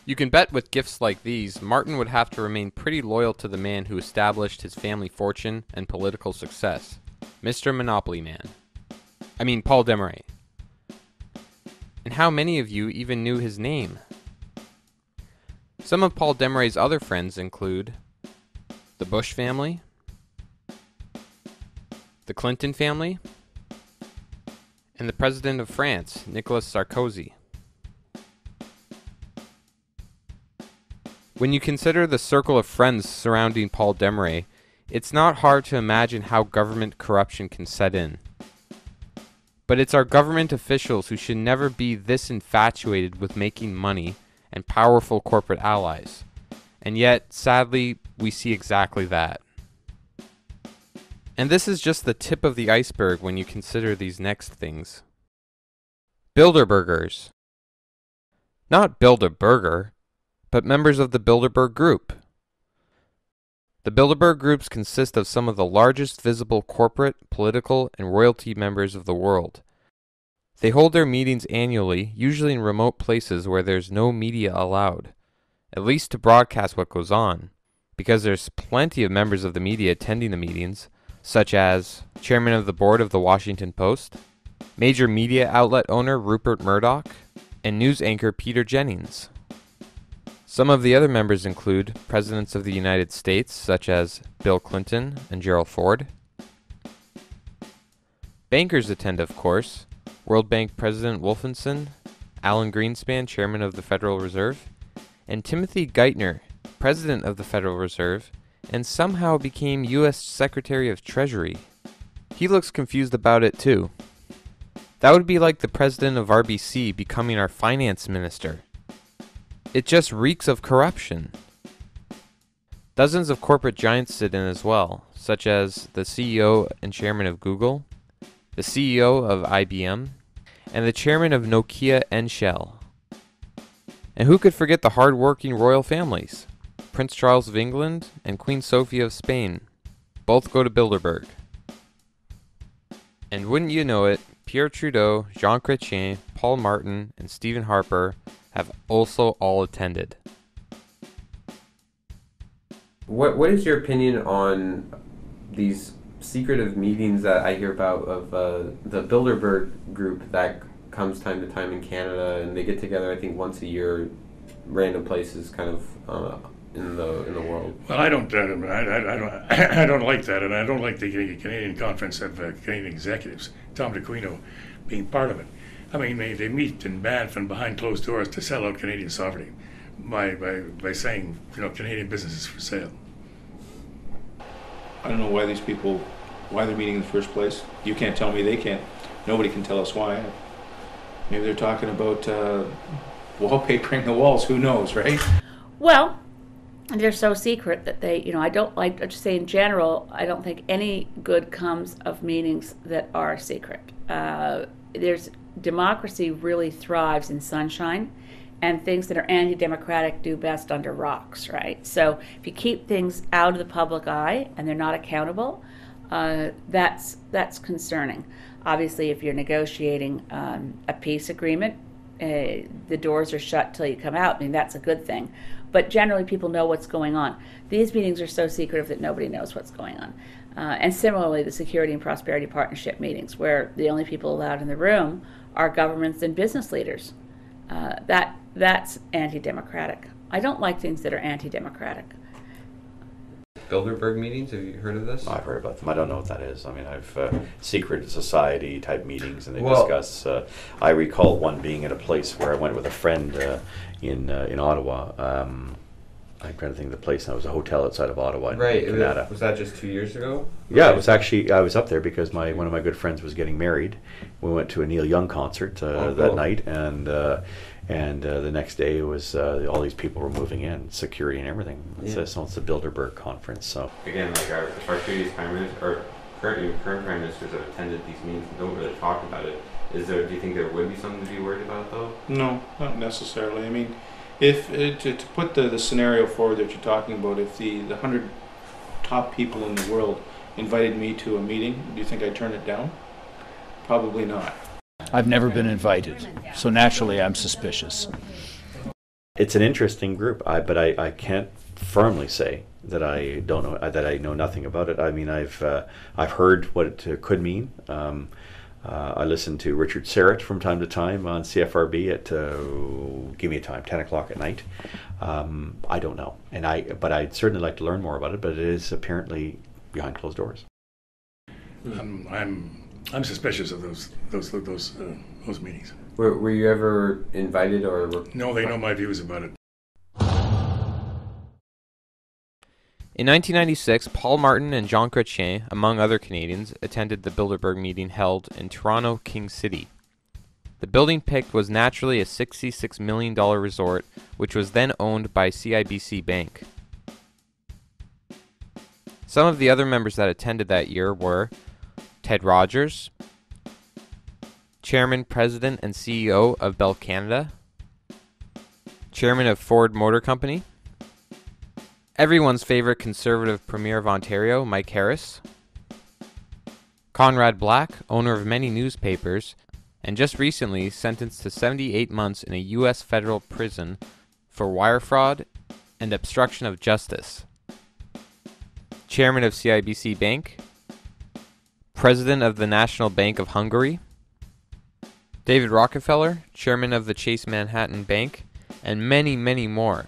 You can bet with gifts like these, Martin would have to remain pretty loyal to the man who established his family fortune and political success, Mr. Monopoly Man. I mean, Paul Desmarais. And how many of you even knew his name? Some of Paul Desmarais' other friends include the Bush family, the Clinton family, and the President of France, Nicolas Sarkozy. When you consider the circle of friends surrounding Paul Desmarais, it's not hard to imagine how government corruption can set in. But it's our government officials who should never be this infatuated with making money and powerful corporate allies. And yet, sadly, we see exactly that. And this is just the tip of the iceberg when you consider these next things. Bilderbergers. Not Build-A-Burger, but members of the Bilderberg Group. The Bilderberg Groups consist of some of the largest visible corporate, political, and royalty members of the world. They hold their meetings annually, usually in remote places where there's no media allowed, at least to broadcast what goes on, because there's plenty of members of the media attending the meetings, such as Chairman of the Board of the Washington Post, major media outlet owner Rupert Murdoch, and news anchor Peter Jennings. Some of the other members include Presidents of the United States, such as Bill Clinton and Gerald Ford. Bankers attend, of course, World Bank President Wolfensohn, Alan Greenspan, Chairman of the Federal Reserve, and Timothy Geithner, President of the Federal Reserve, and somehow became U.S. Secretary of Treasury. He looks confused about it too. That would be like the president of RBC becoming our finance minister. It just reeks of corruption. Dozens of corporate giants sit in as well, such as the CEO and chairman of Google, the CEO of IBM, and the chairman of Nokia and Shell. And who could forget the hard-working royal families? Prince Charles of England and Queen Sophia of Spain. Both go to Bilderberg. And wouldn't you know it, Pierre Trudeau, Jean Chrétien, Paul Martin, and Stephen Harper have also all attended. What is your opinion on these secretive meetings that I hear about of the Bilderberg group that comes time to time in Canada, and they get together I think once a year, random places kind of in the world? Well, I don't I don't like that, and I don't like the Canadian Conference of Canadian Executives, Tom DeQuino being part of it. I mean, they meet in Banff and behind closed doors to sell out Canadian sovereignty by saying, Canadian business is for sale. I don't know why they're meeting in the first place. You can't tell me, they can't. Nobody can tell us why. Maybe they're talking about wallpapering the walls. Who knows, right? Well, they're so secret that I don't like to say in general, I don't think any good comes of meetings that are secret. Democracy really thrives in sunshine, and things that are anti-democratic do best under rocks, right? So if you keep things out of the public eye and they're not accountable, that's concerning. Obviously, if you're negotiating a peace agreement, the doors are shut till you come out. I mean, that's a good thing. But generally, people know what's going on. These meetings are so secretive that nobody knows what's going on. And similarly, the Security and Prosperity Partnership meetings, where the only people allowed in the room are governments and business leaders. That's anti-democratic. I don't like things that are anti-democratic. Bilderberg meetings, have you heard of this? I've heard about them. I don't know what that is. I mean, I've secret society type meetings, and they discuss. I recall one being at a place where I went with a friend in Ottawa. I'm trying to think of the place. That was a hotel outside of Ottawa. Right. In Canada. Was that just 2 years ago? Yeah, it was actually. I was up there because one of my good friends was getting married. We went to a Neil Young concert that night, and the next day it was all these people were moving in, security and everything. So it's the Bilderberg conference. So again, like our previous prime minister, or current prime ministers have attended these meetings and don't really talk about it. Do you think there would be something to be worried about though? No, not necessarily. I mean, if to put the scenario forward that you're talking about, if the 100 top people in the world invited me to a meeting, do you think I'd turn it down? Probably not. I've never been invited, so naturally I'm suspicious. It's an interesting group, but I can't firmly say that I don't know that I know nothing about it. I mean, I've heard what it could mean. I listen to Richard Serrett from time to time on CFRB at give me a time, 10 o'clock at night. I don't know, but I'd certainly like to learn more about it. But it is apparently behind closed doors. I'm suspicious of those meetings. Were you ever invited or? No, they know my views about it. In 1996, Paul Martin and Jean Chrétien, among other Canadians, attended the Bilderberg meeting held in Toronto King City. The building picked was naturally a $66 million resort, which was then owned by CIBC Bank. Some of the other members that attended that year were Ted Rogers, Chairman, President, and CEO of Bell Canada, Chairman of Ford Motor Company, everyone's favorite Conservative Premier of Ontario, Mike Harris, Conrad Black, owner of many newspapers, and just recently sentenced to 78 months in a U.S. federal prison for wire fraud and obstruction of justice. Chairman of CIBC Bank, President of the National Bank of Hungary, David Rockefeller, Chairman of the Chase Manhattan Bank, and many, many more.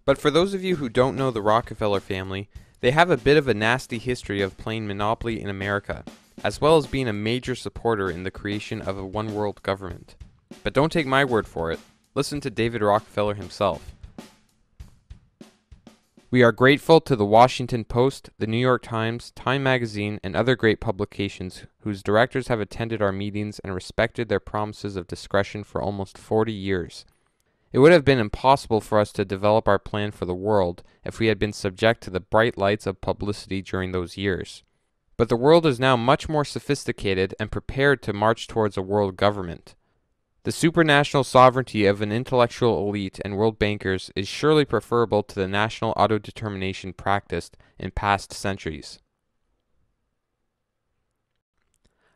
But for those of you who don't know the Rockefeller family, they have a bit of a nasty history of playing Monopoly in America, as well as being a major supporter in the creation of a one-world government. But don't take my word for it. Listen to David Rockefeller himself. We are grateful to the Washington Post, the New York Times, Time Magazine, and other great publications whose directors have attended our meetings and respected their promises of discretion for almost 40 years. It would have been impossible for us to develop our plan for the world if we had been subject to the bright lights of publicity during those years. But the world is now much more sophisticated and prepared to march towards a world government. The supranational sovereignty of an intellectual elite and world bankers is surely preferable to the national autodetermination practiced in past centuries.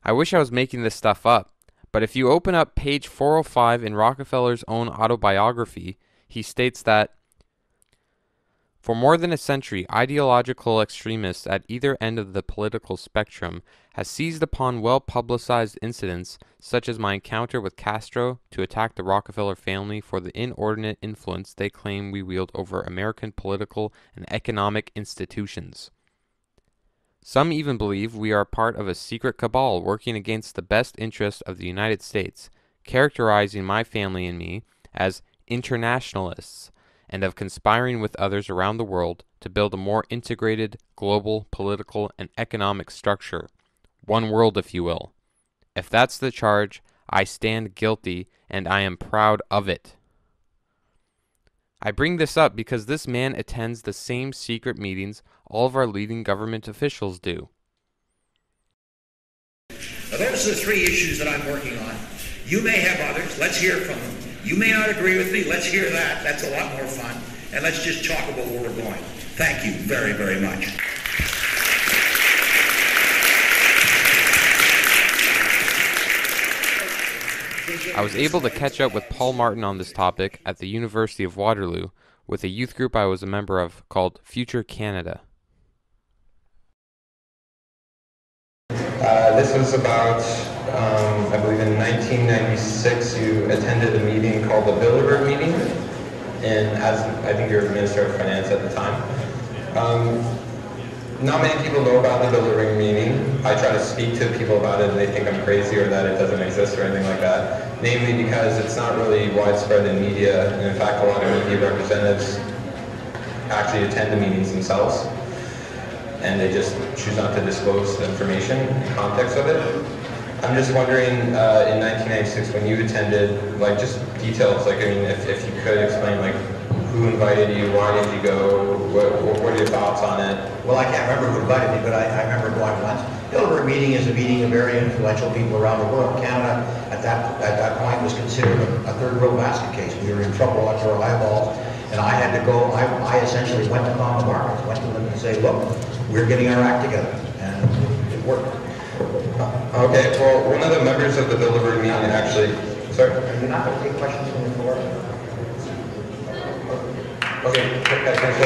I wish I was making this stuff up, but if you open up page 405 in Rockefeller's own autobiography, he states that, for more than a century, ideological extremists at either end of the political spectrum has seized upon well-publicized incidents such as my encounter with Castro to attack the Rockefeller family for the inordinate influence they claim we wield over American political and economic institutions. Some even believe we are part of a secret cabal working against the best interests of the United States, characterizing my family and me as internationalists, and of conspiring with others around the world to build a more integrated global political and economic structure. One world, if you will. If that's the charge, I stand guilty, and I am proud of it. I bring this up because this man attends the same secret meetings all of our leading government officials do. Now, those are the three issues that I'm working on. You may have others. Let's hear from them. You may not agree with me. Let's hear that. That's a lot more fun. And let's just talk about where we're going. Thank you very, very much. I was able to catch up with Paul Martin on this topic at the University of Waterloo with a youth group I was a member of called Future Canada. This was about, I believe in 1996, you attended a meeting called the Bilderberg meeting, and as I think you were Minister of Finance at the time. Not many people know about the Bilderberg meeting. I try to speak to people about it and they think I'm crazy or that it doesn't exist or anything like that. Namely because it's not really widespread in media, and in fact a lot of media representatives actually attend the meetings themselves, and they just choose not to disclose the information and context of it. I'm just wondering, in 1996 when you attended, like just details, like I mean, if you could explain like who invited you, why did you go, what are your thoughts on it? Well, I can't remember who invited me, but I remember going once. The Bilderberg meeting is a meeting of very influential people around the world. Canada, at that point, was considered a third world basket case. We were in trouble up to our eyeballs, and I had to go, I essentially went to common markets, went to them and say, look, we're getting our act together, and it worked. Okay, well, one of the members of the Bilderberg meeting actually, sorry? Are you not going to take questions from the floor? Okay, guys, finish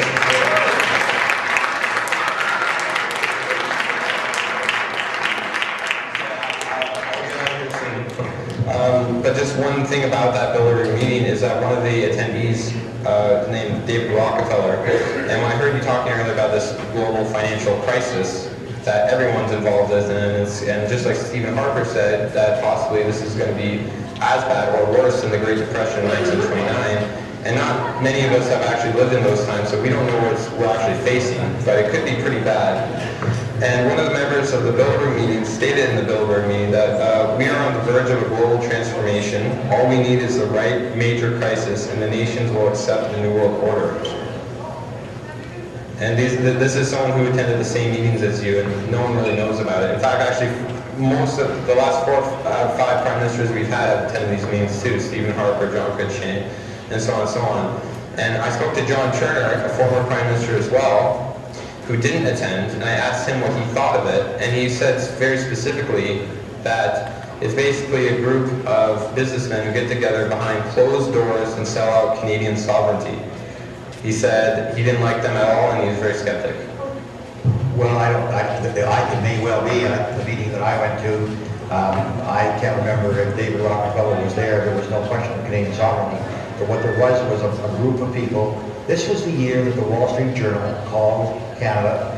But just one thing about that Bilderberg meeting is that one of the attendees named David Rockefeller, and when I heard you talking earlier about this global financial crisis that everyone's involved in, and just like Stephen Harper said, that possibly this is going to be as bad or worse than the Great Depression in 1929, and not many of us have actually lived in those times, so we don't know what we're actually facing, but it could be pretty bad. And one of the members of the Bilderberg meeting stated in the Bilderberg meeting that we are on the verge of a global transformation. All we need is the right major crisis, and the nations will accept the New World Order. And this is someone who attended the same meetings as you, and no one really knows about it. In fact, actually, most of the last 4 or 5 prime ministers we've had have attended these meetings too. Stephen Harper, John Critchin, and so on and so on. And I spoke to John Turner, a former prime minister as well, who didn't attend, and I asked him what he thought of it, and he said very specifically that it's basically a group of businessmen who get together behind closed doors and sell out Canadian sovereignty. He said he didn't like them at all, and he was very skeptic. Well, it may well be the meeting that I went to. I can't remember if David Rockefeller was there. There was no question of Canadian sovereignty. But what there was a group of people. This was the year that the Wall Street Journal called Canada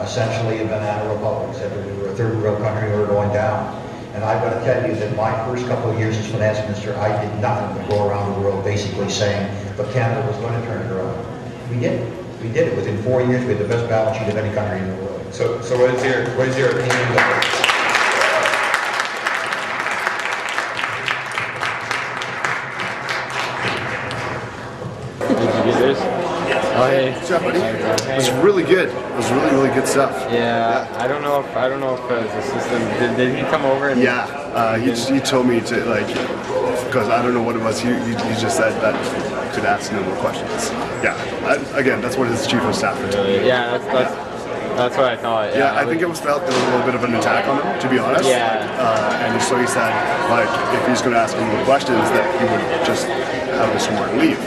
essentially a banana republic, said that we were a third world country and we were going down. And I've got to tell you that my first couple of years as finance minister, I did nothing but go around the world basically saying, but Canada was going to turn it around. We did it. We did it. Within 4 years, we had the best balance sheet of any country in the world. So what is your opinion about it? What's up, buddy? It was really good. It was really good stuff. Yeah. I don't know if the system did he come over? And he told me to because I don't know what it was. He just said that I could ask no more questions. Yeah. Again, that's what his chief of staff told me. Yeah, that's what I thought. Yeah, I think there was a little bit of an attack on him, to be honest. Yeah. And so he said, if he's going to ask him more questions, that he would just have Mr. Martin leave.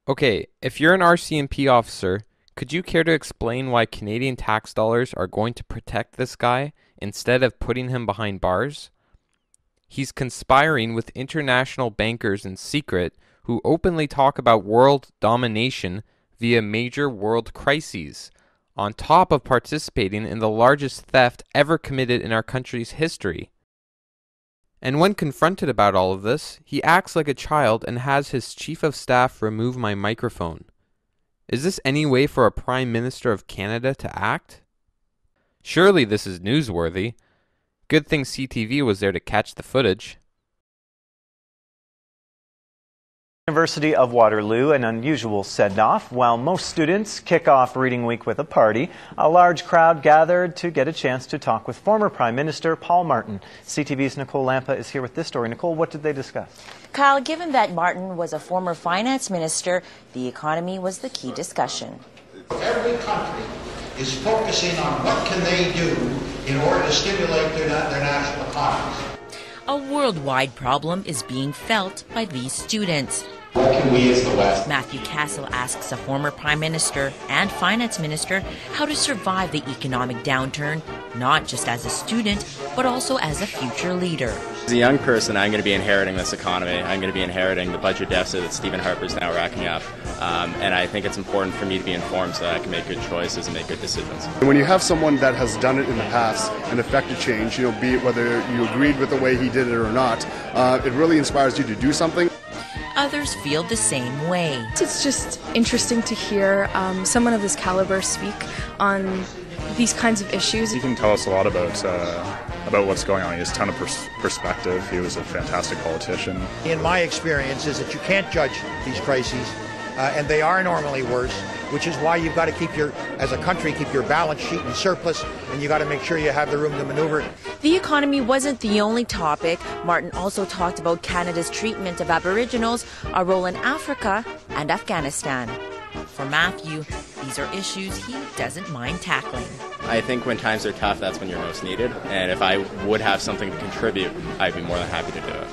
Okay, if you're an RCMP officer, could you care to explain why Canadian tax dollars are going to protect this guy instead of putting him behind bars? He's conspiring with international bankers in secret who openly talk about world domination via major world crises, on top of participating in the largest theft ever committed in our country's history. And when confronted about all of this, he acts like a child and has his chief of staff remove my microphone. Is this any way for a Prime Minister of Canada to act? Surely this is newsworthy. Good thing CTV was there to catch the footage. University of Waterloo, an unusual send-off. While most students kick off Reading Week with a party, a large crowd gathered to get a chance to talk with former Prime Minister Paul Martin. CTV's Nicole Lampa is here with this story. Nicole, what did they discuss? Kyle, given that Martin was a former finance minister, the economy was the key discussion. Every country is focusing on what can they do in order to stimulate their national economies. A worldwide problem is being felt by these students. What can we as the West? Matthew Castle asks a former prime minister and finance minister how to survive the economic downturn, not just as a student, but also as a future leader. As a young person, I'm going to be inheriting this economy. I'm going to be inheriting the budget deficit that Stephen Harper's now racking up. And I think it's important for me to be informed so that I can make good choices and make good decisions. When you have someone that has done it in the past and affected change, be it whether you agreed with the way he did it or not, it really inspires you to do something. Others feel the same way. It's just interesting to hear someone of this caliber speak on these kinds of issues. He can tell us a lot about what's going on. He has a ton of perspective. He was a fantastic politician. In my experience is that you can't judge these crises, and they are normally worse, which is why you've got to as a country, keep your balance sheet in surplus, and you got to make sure you have the room to maneuver. The economy wasn't the only topic. Martin also talked about Canada's treatment of Aboriginals, our role in Africa, and Afghanistan. For Matthew, these are issues he doesn't mind tackling. I think when times are tough, that's when you're most needed. And if I would have something to contribute, I'd be more than happy to do it.